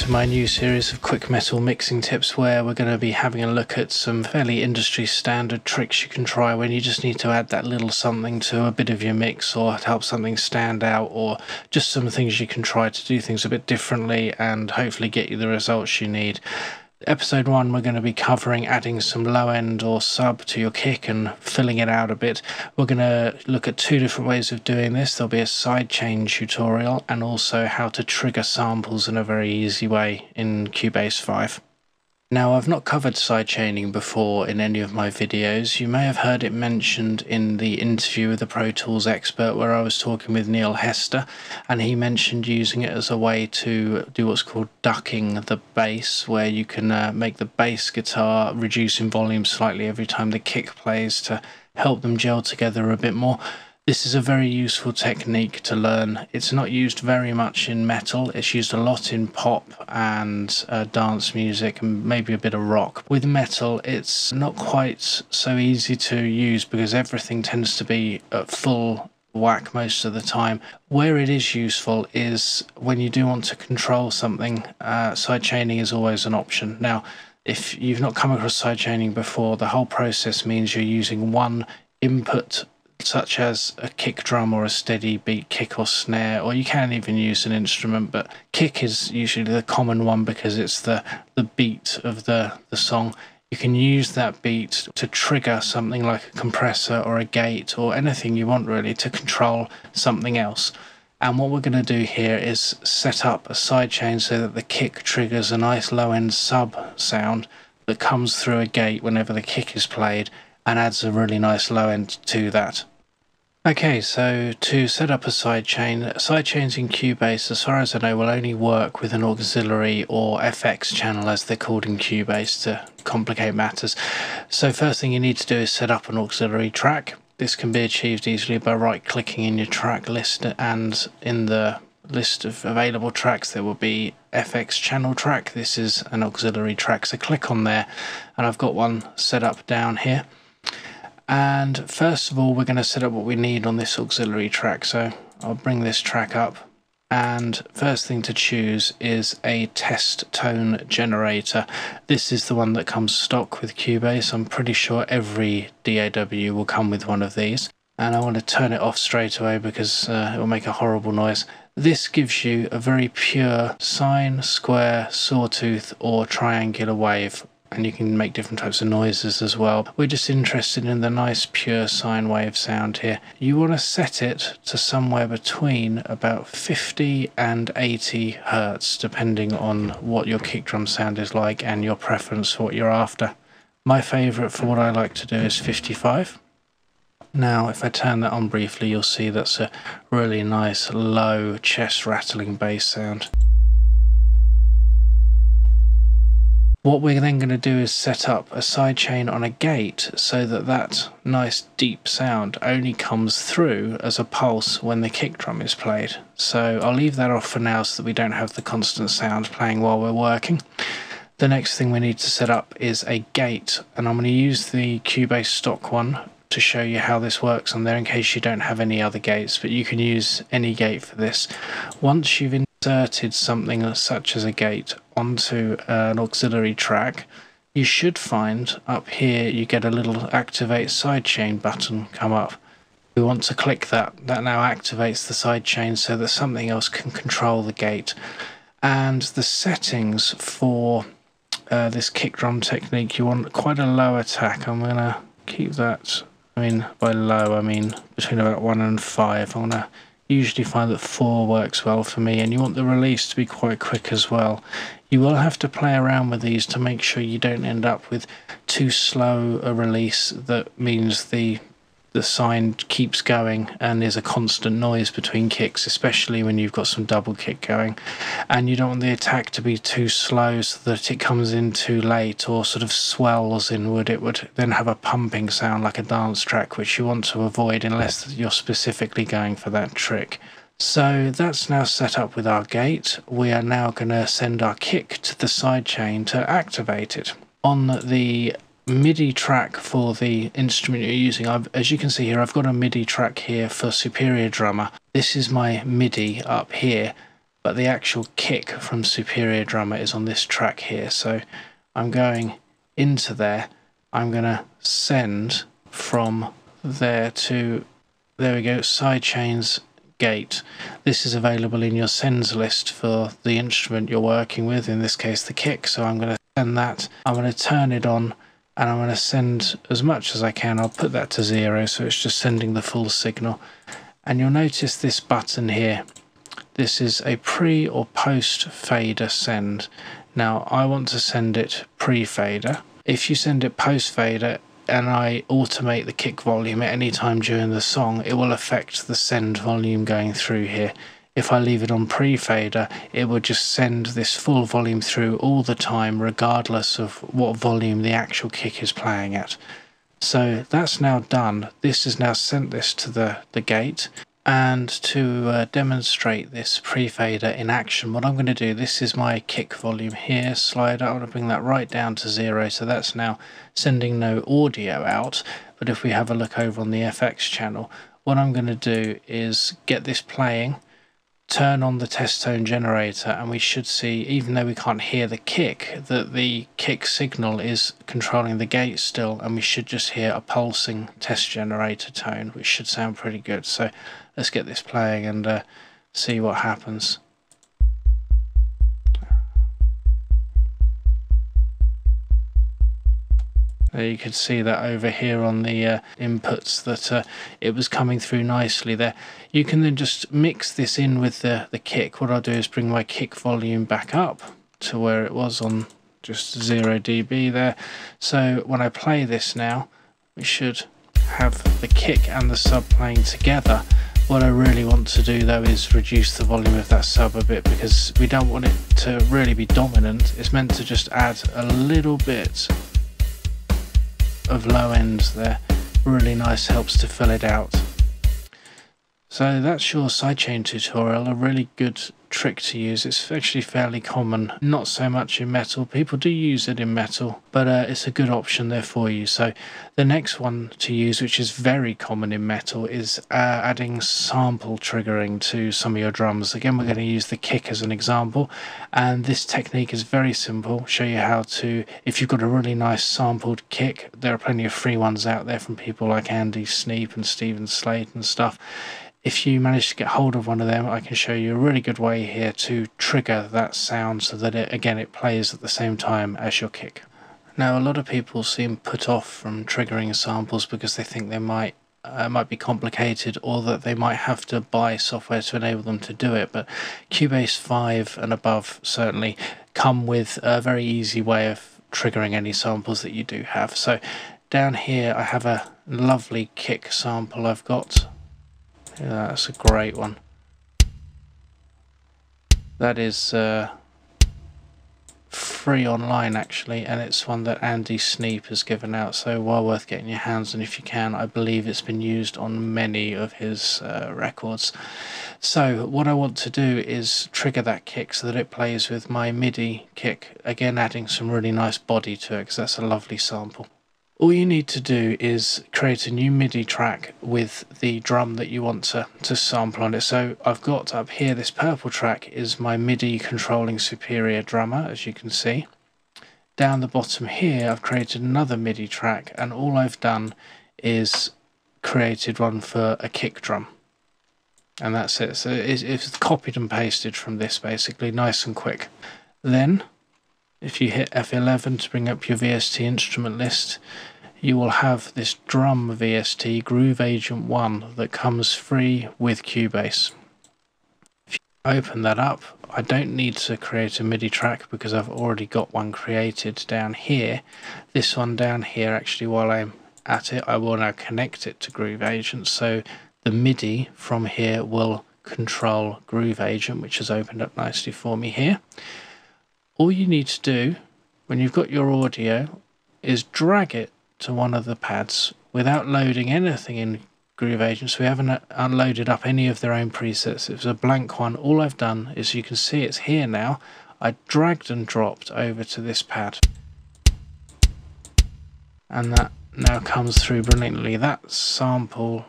to my new series of quick metal mixing tips, where we're going to be having a look at some fairly industry standard tricks you can try when you just need to add that little something to a bit of your mix, or to help something stand out, or just some things you can try to do things a bit differently and hopefully get you the results you need. Episode 1, we're going to be covering adding some low end or sub to your kick and filling it out a bit. We're going to look at 2 different ways of doing this. There'll be a sidechain tutorial and also how to trigger samples in a very easy way in Cubase 5. Now, I've not covered sidechaining before in any of my videos. You may have heard it mentioned in the interview with the Pro Tools expert where I was talking with Neil Hester, and he mentioned using it as a way to do what's called ducking the bass, where you can make the bass guitar reduce in volume slightly every time the kick plays to help them gel together a bit more. This is a very useful technique to learn. It's not used very much in metal. It's used a lot in pop and dance music and maybe a bit of rock. With metal, it's not quite so easy to use because everything tends to be at full whack most of the time. Where it is useful is when you do want to control something. Sidechaining is always an option. Now, if you've not come across sidechaining before, the whole process means you're using one input, such as a kick drum or a steady beat kick or snare, or you can even use an instrument, but kick is usually the common one because it's the beat of the song. You can use that beat to trigger something like a compressor or a gate or anything you want really to control something else. And what we're going to do here is set up a sidechain so that the kick triggers a nice low end sub sound that comes through a gate whenever the kick is played and adds a really nice low end to that. Okay, so to set up a sidechains in Cubase, as far as I know, will only work with an auxiliary or FX channel, as they're called in Cubase, to complicate matters. So first thing you need to do is set up an auxiliary track. This can be achieved easily by right-clicking in your track list, and in the list of available tracks there will be FX channel track. This is an auxiliary track, so click on there, and I've got one set up down here. And first of all, we're going to set up what we need on this auxiliary track. So I'll bring this track up, and first thing to choose is a test tone generator. This is the one that comes stock with Cubase. I'm pretty sure every DAW will come with one of these. And I want to turn it off straight away because it will make a horrible noise. This gives you a very pure sine, square, sawtooth or triangular wave. And you can make different types of noises as well. We're just interested in the nice pure sine wave sound here. You want to set it to somewhere between about 50 and 80 Hertz, depending on what your kick drum sound is like and your preference for what you're after. My favourite for what I like to do is 55. Now, if I turn that on briefly, you'll see that's a really nice low chest rattling bass sound. What we're then going to do is set up a sidechain on a gate so that that nice deep sound only comes through as a pulse when the kick drum is played. So I'll leave that off for now so that we don't have the constant sound playing while we're working. The next thing we need to set up is a gate, and I'm going to use the Cubase stock one to show you how this works on there in case you don't have any other gates, but you can use any gate for this. Once you've inserted something such as a gate onto an auxiliary track, you should find up here you get a little activate sidechain button come up. We want to click that. That now activates the sidechain so that something else can control the gate. And the settings for this kick drum technique, you want quite a low attack. I'm going to keep that, by low I mean between about 1 and 5. I'm going to usually find that 4 works well for me, and you want the release to be quite quick as well. You will have to play around with these to make sure you don't end up with too slow a release that means the sine keeps going and there's a constant noise between kicks, especially when you've got some double kick going. And you don't want the attack to be too slow so that it comes in too late or sort of swells inward. It would then have a pumping sound like a dance track, which you want to avoid unless you're specifically going for that trick. So that's now set up with our gate. We are now going to send our kick to the sidechain to activate it. On the MIDI track for the instrument you're using, as you can see here, I've got a MIDI track here for Superior Drummer. This is my MIDI up here. but the actual kick from Superior Drummer is on this track here. So I'm going into there, I'm going to send from there to, there we go, sidechains gate. This is available in your sends list for the instrument you're working with, in this case the kick. So I'm going to send that, I'm going to turn it on, and I'm going to send as much as I can. I'll put that to 0 so it's just sending the full signal. And you'll notice this button here, this is a pre or post fader send. Now I want to send it pre-fader. If you send it post fader and I automate the kick volume at any time during the song, it will affect the send volume going through here. If I leave it on pre-fader, it will just send this full volume through all the time, regardless of what volume the actual kick is playing at. So that's now done. This has now sent this to the gate. And to demonstrate this pre-fader in action, what I'm going to do, this is my kick volume here, slider. I want to bring that right down to 0, so that's now sending no audio out. But if we have a look over on the FX channel, what I'm going to do is get this playing, turn on the test tone generator, and we should see, even though we can't hear the kick, that the kick signal is controlling the gate still, and we should just hear a pulsing test generator tone, which should sound pretty good. So let's get this playing and see what happens. There you can see that over here on the inputs that it was coming through nicely there. You can then just mix this in with the kick. What I'll do is bring my kick volume back up to where it was on just 0 dB there. So when I play this now, we should have the kick and the sub playing together. What I really want to do though is reduce the volume of that sub a bit, because we don't want it to really be dominant. It's meant to just add a little bit of low ends there. Really nice, helps to fill it out. So that's your sidechain tutorial, a really good trick to use. It's actually fairly common, not so much in metal. People do use it in metal, but it's a good option there for you. So the next one to use, which is very common in metal, is adding sample triggering to some of your drums. Again, we're going to use the kick as an example, and this technique is very simple. Show you how to, if you've got a really nice sampled kick, there are plenty of free ones out there from people like Andy Sneap and Stephen Slate and stuff. If you manage to get hold of one of them, I can show you a really good way here to trigger that sound so that it plays at the same time as your kick. Now, a lot of people seem put off from triggering samples because they think they might be complicated, or that they might have to buy software to enable them to do it. But Cubase 5 and above certainly come with a very easy way of triggering any samples that you do have. So down here I have a lovely kick sample I've got. Yeah, that's a great one. That is free online actually, and it's one that Andy Sneap has given out, so well worth getting your hands on if you can. I believe it's been used on many of his records. So what I want to do is trigger that kick so that it plays with my MIDI kick, again adding some really nice body to it because that's a lovely sample. All you need to do is create a new MIDI track with the drum that you want to sample on it. So I've got up here, this purple track is my MIDI controlling Superior Drummer, as you can see. Down the bottom here I've created another MIDI track, and all I've done is created one for a kick drum. And that's it. So it's copied and pasted from this, basically, nice and quick. Then if you hit F11 to bring up your VST instrument list, you will have this drum VST Groove Agent 1 that comes free with Cubase. If you open that up, I don't need to create a MIDI track because I've already got one created down here. This one down here, actually, while I'm at it, I will now connect it to Groove Agent, so the MIDI from here will control Groove Agent, which has opened up nicely for me here. All you need to do when you've got your audio is drag it to one of the pads without loading anything in Groove Agent. So we haven't unloaded up any of their own presets. It was a blank one. All I've done is, you can see it's here now, I dragged and dropped over to this pad, and that now comes through brilliantly. That sample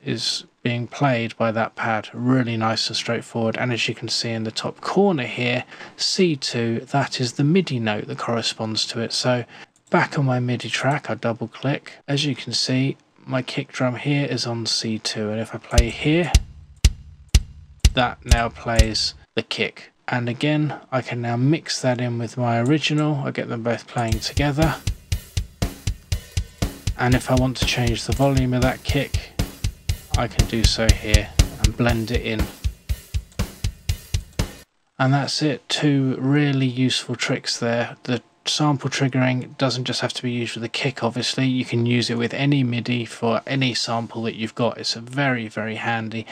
is being played by that pad. Really nice and straightforward. And as you can see in the top corner here, C2, that is the MIDI note that corresponds to it. So back on my MIDI track, I double click. As you can see, my kick drum here is on C2, and if I play here, that now plays the kick. And again, I can now mix that in with my original. I get them both playing together. And if I want to change the volume of that kick, I can do so here and blend it in. And that's it. Two really useful tricks there. The sample triggering doesn't just have to be used with a kick, obviously. You can use it with any MIDI for any sample that you've got. It's very, very handy.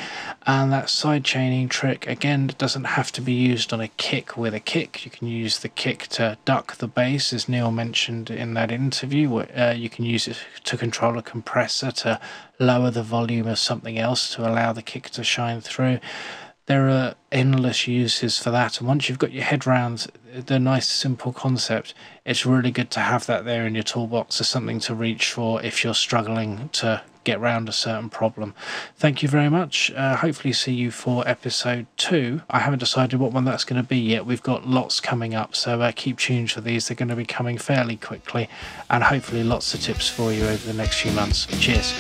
And that sidechaining trick, again, doesn't have to be used on a kick with a kick. You can use the kick to duck the bass, as Neil mentioned in that interview. You can use it to control a compressor to lower the volume of something else to allow the kick to shine through. There are endless uses for that, and once you've got your head around the nice simple concept, it's really good to have that there in your toolbox as something to reach for if you're struggling to get around a certain problem. Thank you very much. Hopefully see you for episode 2. I haven't decided what one that's going to be yet. We've got lots coming up, so keep tuned for these. They're going to be coming fairly quickly, and hopefully lots of tips for you over the next few months. Cheers.